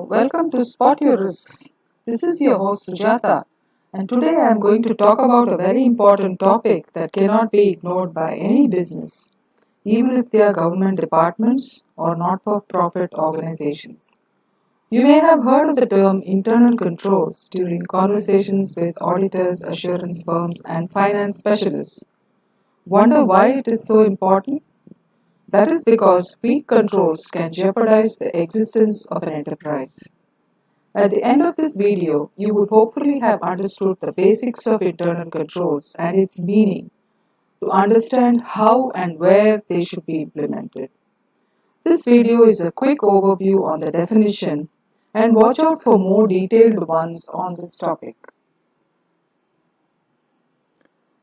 welcome to Spot Your Risks. This is your host Sujata, and today I am going to talk about a very important topic that cannot be ignored by any business, even if they are government departments or not for profit organizations. You may have heard of the term internal controls during conversations with auditors, assurance firms, and finance specialists. Wonder why it is so important? That is because weak controls can jeopardize the existence of an enterprise. At the end of this video, you would hopefully have understood the basics of internal controls and its meaning to understand how and where they should be implemented. This video is a quick overview on the definition, and watch out for more detailed ones on this topic.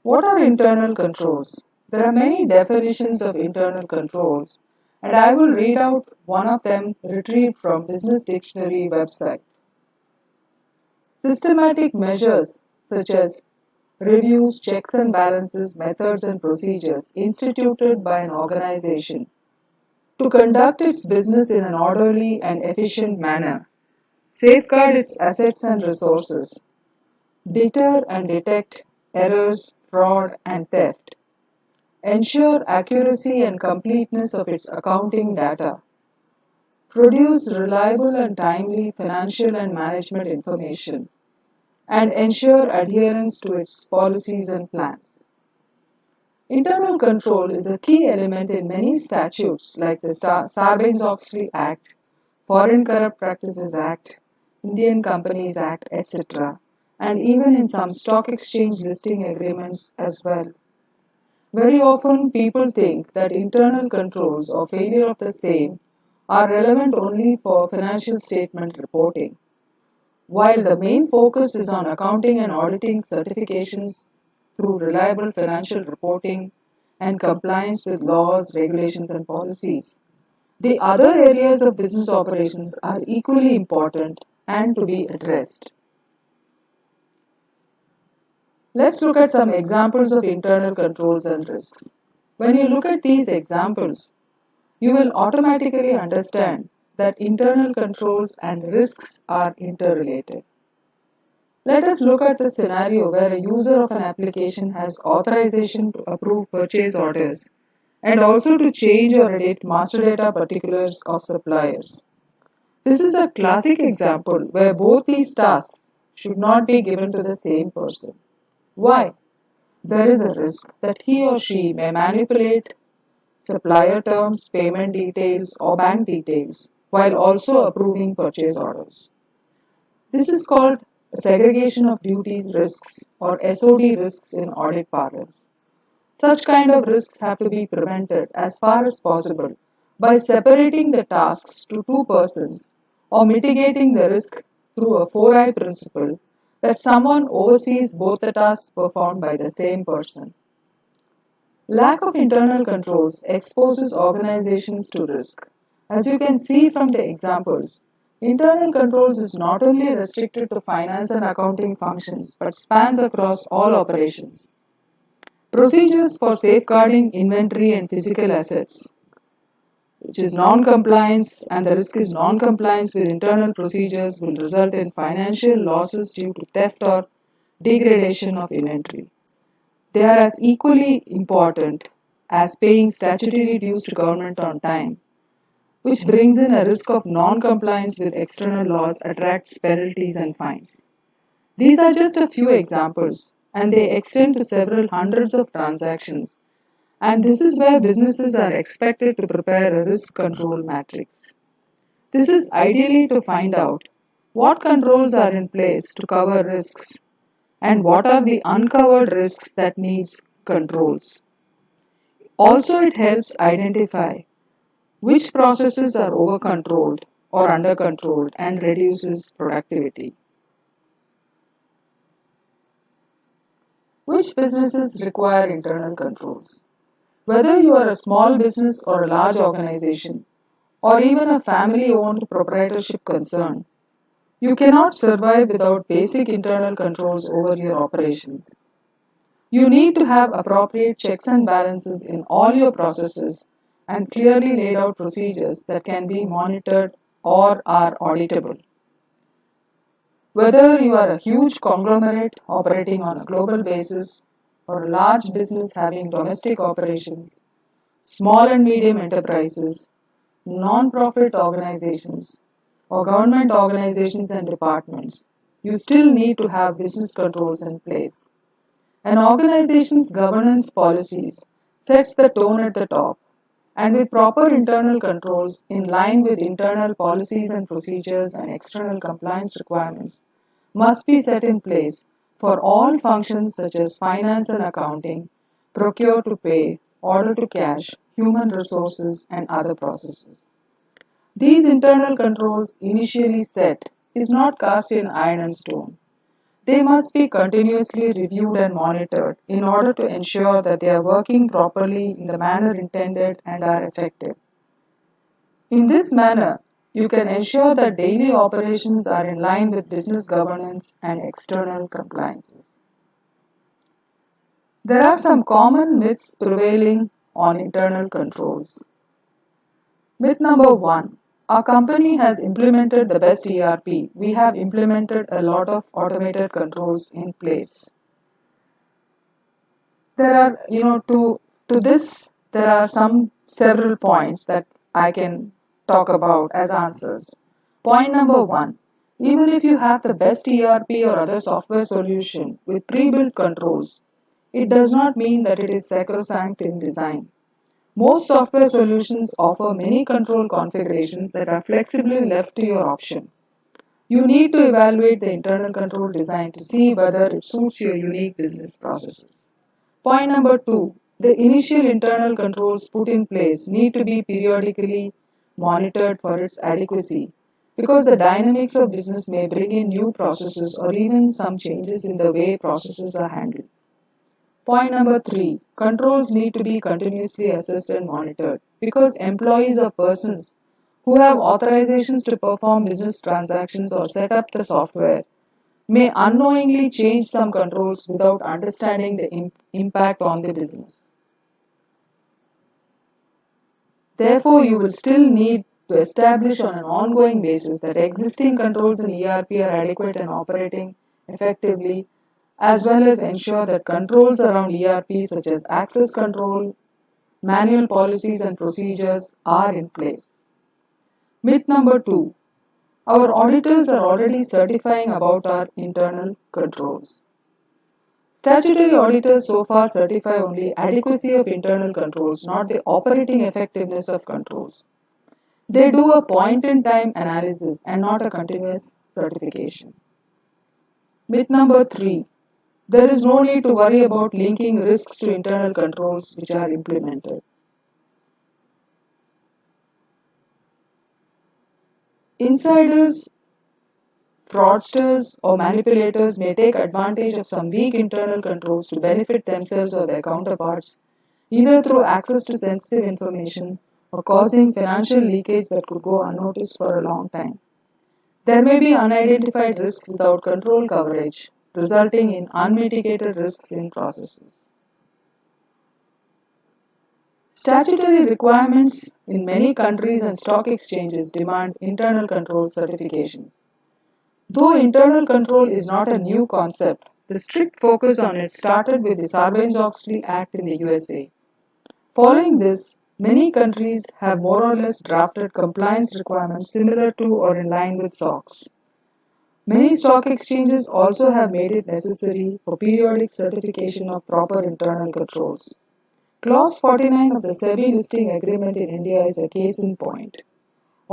What are internal controls? There are many definitions of internal controls, and I will read out one of them retrieved from Business Dictionary website. Systematic measures such as reviews, checks and balances, methods and procedures instituted by an organization to conduct its business in an orderly and efficient manner, safeguard its assets and resources, deter and detect errors, fraud and theft, ensure accuracy and completeness of its accounting data, produce reliable and timely financial and management information, and ensure adherence to its policies and plans. Internal control is a key element in many statutes like the Sarbanes-Oxley Act, Foreign Corrupt Practices Act, Indian Companies Act, etc., and even in some stock exchange listing agreements as well. Very often, people think that internal controls or failure of the same are relevant only for financial statement reporting. While the main focus is on accounting and auditing certifications through reliable financial reporting and compliance with laws, regulations, and policies, the other areas of business operations are equally important and to be addressed. Let's look at some examples of internal controls and risks. When you look at these examples, you will automatically understand that internal controls and risks are interrelated. Let us look at the scenario where a user of an application has authorization to approve purchase orders and also to change or edit master data particulars of suppliers. This is a classic example where both these tasks should not be given to the same person. Why? There is a risk that he or she may manipulate supplier terms, payment details, or bank details while also approving purchase orders. This is called segregation of duties risks or SOD risks in audit parlance. Such kind of risks have to be prevented as far as possible by separating the tasks to two persons or mitigating the risk through a 4I principle that someone oversees both the tasks performed by the same person. Lack of internal controls exposes organizations to risk. As you can see from the examples, internal controls is not only restricted to finance and accounting functions but spans across all operations. Procedures for safeguarding inventory and physical assets, which is non-compliance, and the risk is non-compliance with internal procedures will result in financial losses due to theft or degradation of inventory. They are as equally important as paying statutory dues to government on time, which brings in a risk of non-compliance with external laws, attracts penalties and fines. These are just a few examples, and they extend to several hundreds of transactions, and this is where businesses are expected to prepare a risk control matrix. This is ideally to find out what controls are in place to cover risks and what are the uncovered risks that needs controls. Also, it helps identify which processes are over controlled or under controlled and reduces productivity. Which businesses require internal controls? Whether you are a small business or a large organization, or even a family owned proprietorship concern, you cannot survive without basic internal controls over your operations. You need to have appropriate checks and balances in all your processes and clearly laid out procedures that can be monitored or are auditable. Whether you are a huge conglomerate operating on a global basis or a large business having domestic operations, small and medium enterprises, non-profit organizations, or government organizations and departments, you still need to have business controls in place. An organization's governance policies sets the tone at the top, and with proper internal controls in line with internal policies and procedures and external compliance requirements must be set in place for all functions such as finance and accounting, procure to pay, order to cash, human resources, and other processes. These internal controls initially set is not cast in iron and stone. They must be continuously reviewed and monitored in order to ensure that they are working properly in the manner intended and are effective. In this manner, you can ensure that daily operations are in line with business governance and external compliances. There are some common myths prevailing on internal controls. Myth number one: our company has implemented the best ERP. We have implemented a lot of automated controls in place. There are, to this, there are some several points that I can talk about as answers. Point number one: even if you have the best ERP or other software solution with pre-built controls, it does not mean that it is sacrosanct in design. Most software solutions offer many control configurations that are flexibly left to your option. You need to evaluate the internal control design to see whether it suits your unique business processes. Point number two: the initial internal controls put in place need to be periodically monitored for its adequacy because the dynamics of business may bring in new processes or even some changes in the way processes are handled. Point number three: controls need to be continuously assessed and monitored because employees are persons who have authorizations to perform business transactions or set up the software may unknowingly change some controls without understanding the impact on the business. Therefore, you will still need to establish on an ongoing basis that existing controls in ERP are adequate and operating effectively, as well as ensure that controls around ERP such as access control, manual policies and procedures are in place. Myth number two: our auditors are already certifying about our internal controls. Statutory auditors so far certify only adequacy of internal controls, not the operating effectiveness of controls. They do a point in time analysis and not a continuous certification. Myth number three: there is no need to worry about linking risks to internal controls which are implemented. Insiders, fraudsters, or manipulators may take advantage of some weak internal controls to benefit themselves or their counterparts, either through access to sensitive information or causing financial leakage that could go unnoticed for a long time. There may be unidentified risks without control coverage, resulting in unmitigated risks in processes. Statutory requirements in many countries and stock exchanges demand internal control certifications. Though internal control is not a new concept, the strict focus on it started with the Sarbanes-Oxley Act in the USA. Following this, many countries have more or less drafted compliance requirements similar to or in line with SOX. Many stock exchanges also have made it necessary for periodic certification of proper internal controls. Clause 49 of the SEBI listing agreement in India is a case in point.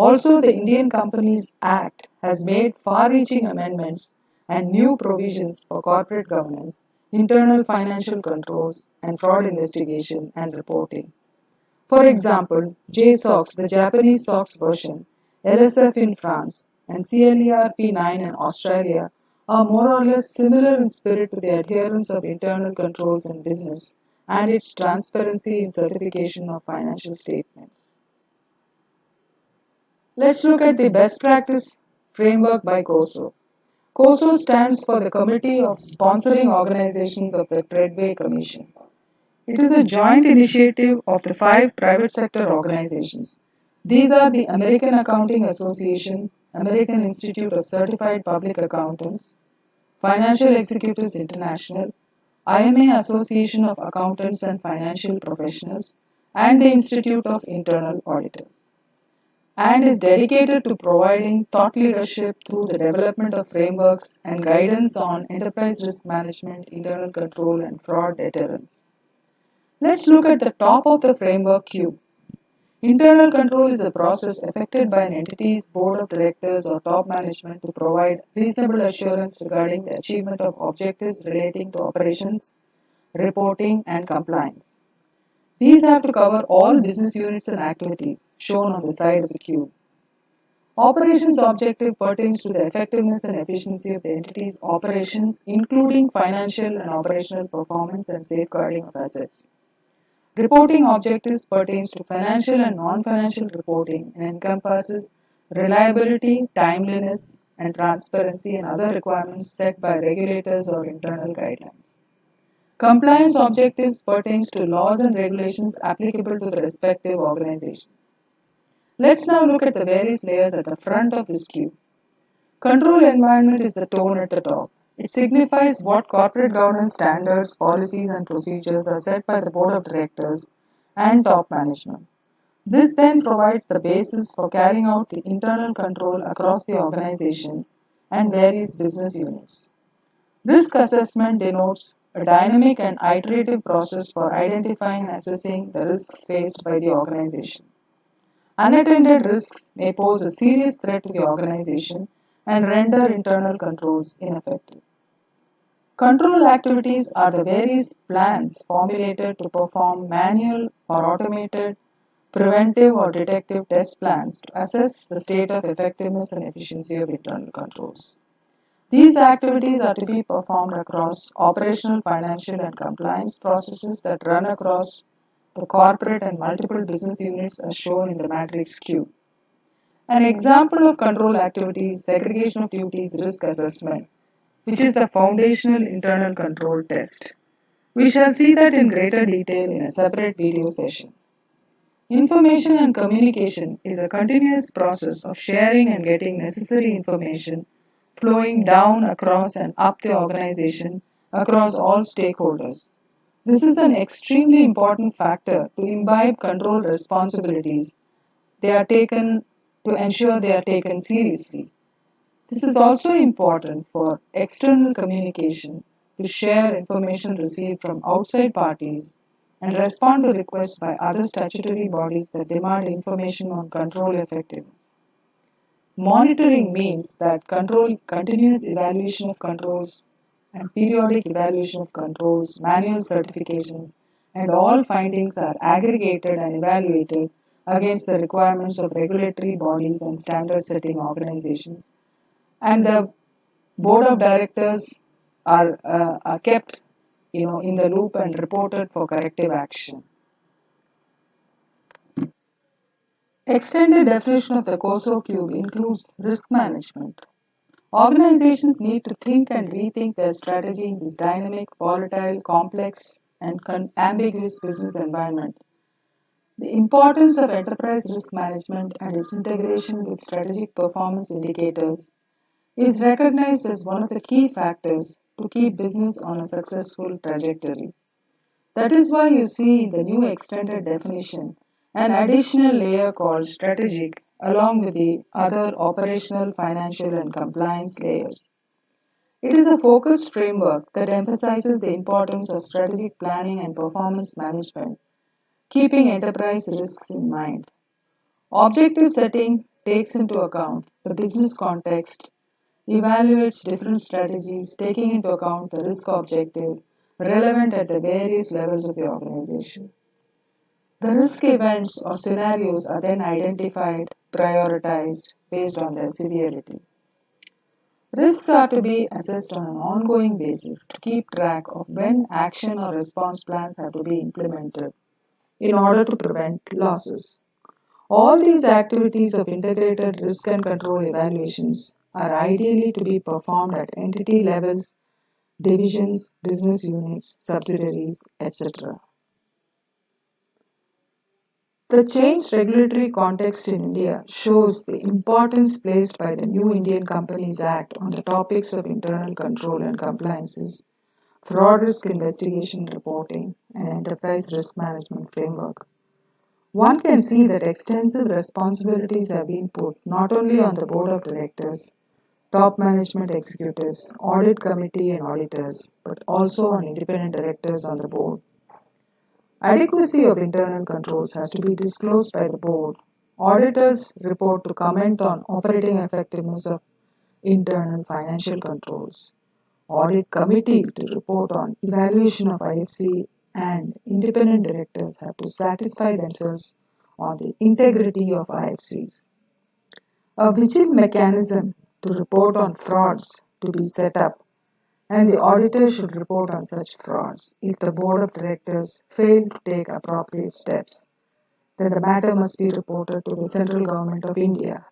Also, the Indian Companies Act has made far-reaching amendments and new provisions for corporate governance, internal financial controls, and fraud investigation and reporting. For example, JSOX, the Japanese SOX version, LSF in France, and CLERP 9 in Australia are more or less similar in spirit to the adherence of internal controls in business and its transparency in certification of financial statements. Let's look at the best practice framework by COSO. COSO stands for the Committee of Sponsoring Organizations of the Treadway Commission. It is a joint initiative of the 5 private sector organizations. These are the American Accounting Association, American Institute of Certified Public Accountants, Financial Executives International, IMA Association of Accountants and Financial Professionals, and the Institute of Internal Auditors, and is dedicated to providing thought leadership through the development of frameworks and guidance on enterprise risk management, internal control, and fraud deterrence. Let's look at the top of the framework cube. Internal control is a process effected by an entity's board of directors or top management to provide reasonable assurance regarding the achievement of objectives relating to operations, reporting, and compliance. These have to cover all business units and activities shown on the side of the cube. Operations objective pertains to the effectiveness and efficiency of the entity's operations, including financial and operational performance and safeguarding of assets. Reporting objectives pertains to financial and non-financial reporting and encompasses reliability, timeliness, and transparency and other requirements set by regulators or internal guidelines. Compliance objectives pertains to laws and regulations applicable to the respective organizations. Let's now look at the various layers at the front of this cube. Control environment is the tone at the top. It signifies what corporate governance standards, policies, and procedures are set by the board of directors and top management. This then provides the basis for carrying out the internal control across the organization and various business units. Risk assessment denotes a dynamic and iterative process for identifying and assessing the risks faced by the organization. Unattended risks may pose a serious threat to the organization and render internal controls ineffective. Control activities are the various plans formulated to perform manual or automated preventive or detective test plans to assess the state of effectiveness and efficiency of internal controls. These activities are to be performed across operational, financial, and compliance processes that run across the corporate and multiple business units as shown in the matrix cube. An example of control activities, segregation of duties, risk assessment, which is the foundational internal control test. We shall see that in greater detail in a separate video session. Information and communication is a continuous process of sharing and getting necessary information flowing down across and up the organization across all stakeholders. This is an extremely important factor to imbibe control responsibilities. They are taken to ensure they are taken seriously. This is also important for external communication to share information received from outside parties and respond to requests by other statutory bodies that demand information on control effectiveness. Monitoring means that continuous evaluation of controls and periodic evaluation of controls, manual certifications, and all findings are aggregated and evaluated against the requirements of regulatory bodies and standard setting organizations. And the board of directors are kept in the loop and reported for corrective action. Extended definition of the COSO cube includes risk management. Organizations need to think and rethink their strategy in this dynamic, volatile, complex, and ambiguous business environment. The importance of enterprise risk management and its integration with strategic performance indicators is recognized as one of the key factors to keep business on a successful trajectory. That is why you see in the new extended definition an additional layer called strategic along with the other operational, financial, and compliance layers. It is a focused framework that emphasizes the importance of strategic planning and performance management, keeping enterprise risks in mind. Objective setting takes into account the business context, evaluates different strategies taking into account the risk objective relevant at the various levels of the organization. The risk events or scenarios are then identified, prioritized based on their severity. Risks are to be assessed on an ongoing basis to keep track of when action or response plans have to be implemented in order to prevent losses. All these activities of integrated risk and control evaluations are ideally to be performed at entity levels, divisions, business units, subsidiaries, etc. The changed regulatory context in India shows the importance placed by the new Indian Companies Act on the topics of internal control and compliances, fraud risk investigation reporting, and enterprise risk management framework. One can see that extensive responsibilities have been put not only on the board of directors, top management executives, audit committee, and auditors, but also on independent directors on the board. Adequacy of internal controls has to be disclosed by the board. Auditors report to comment on operating effectiveness of internal financial controls. Audit committee to report on evaluation of IFC, and independent directors have to satisfy themselves on the integrity of IFCs. A vigil mechanism to report on frauds to be set up, and the auditor should report on such frauds. If the board of directors fail to take appropriate steps, then the matter must be reported to the central government of India.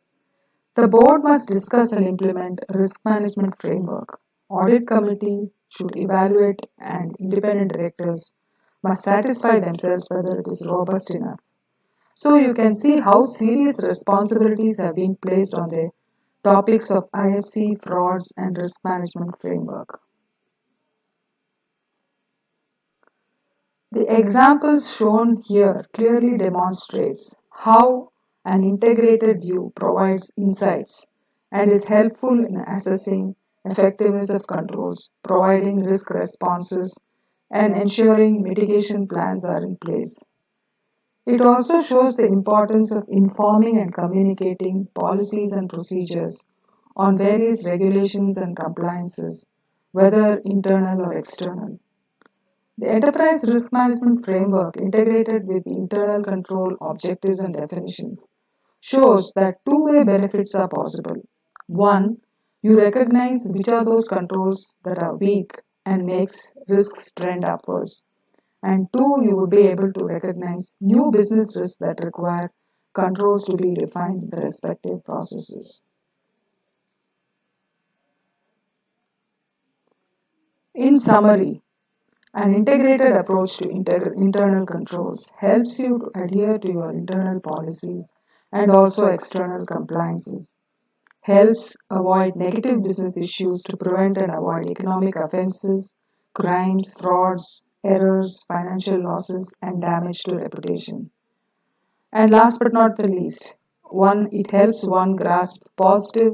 The board must discuss and implement a risk management framework. Audit committee should evaluate and independent directors must satisfy themselves whether it is robust enough. So you can see how serious responsibilities have been placed on the topics of IFC, frauds, and risk management framework. The examples shown here clearly demonstrates how an integrated view provides insights and is helpful in assessing effectiveness of controls, providing risk responses, and ensuring mitigation plans are in place. It also shows the importance of informing and communicating policies and procedures on various regulations and compliances, whether internal or external. The enterprise risk management framework, integrated with the internal control objectives and definitions, shows that two-way benefits are possible. One, you recognize which are those controls that are weak and makes risks trend upwards. And two, you would be able to recognize new business risks that require controls to be defined in the respective processes. In summary, an integrated approach to internal controls helps you to adhere to your internal policies and also external compliances, helps avoid negative business issues to prevent and avoid economic offenses, crimes, frauds, errors, financial losses, and damage to reputation. And last but not the least, it helps one grasp positive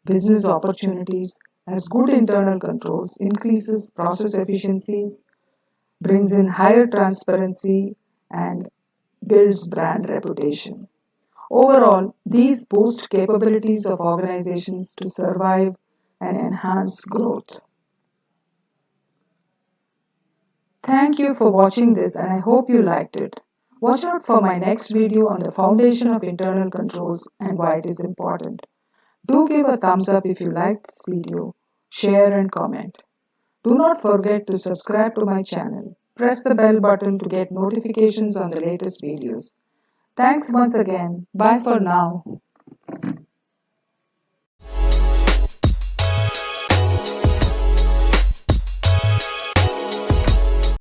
business opportunities as good internal controls increases process efficiencies, brings in higher transparency, and builds brand reputation. Overall, these boost capabilities of organizations to survive and enhance growth. Thank you for watching this, and I hope you liked it. Watch out for my next video on the foundation of internal controls and why it is important. Do give a thumbs up if you liked this video, share and comment. Do not forget to subscribe to my channel. Press the bell button to get notifications on the latest videos. Thanks once again. Bye for now.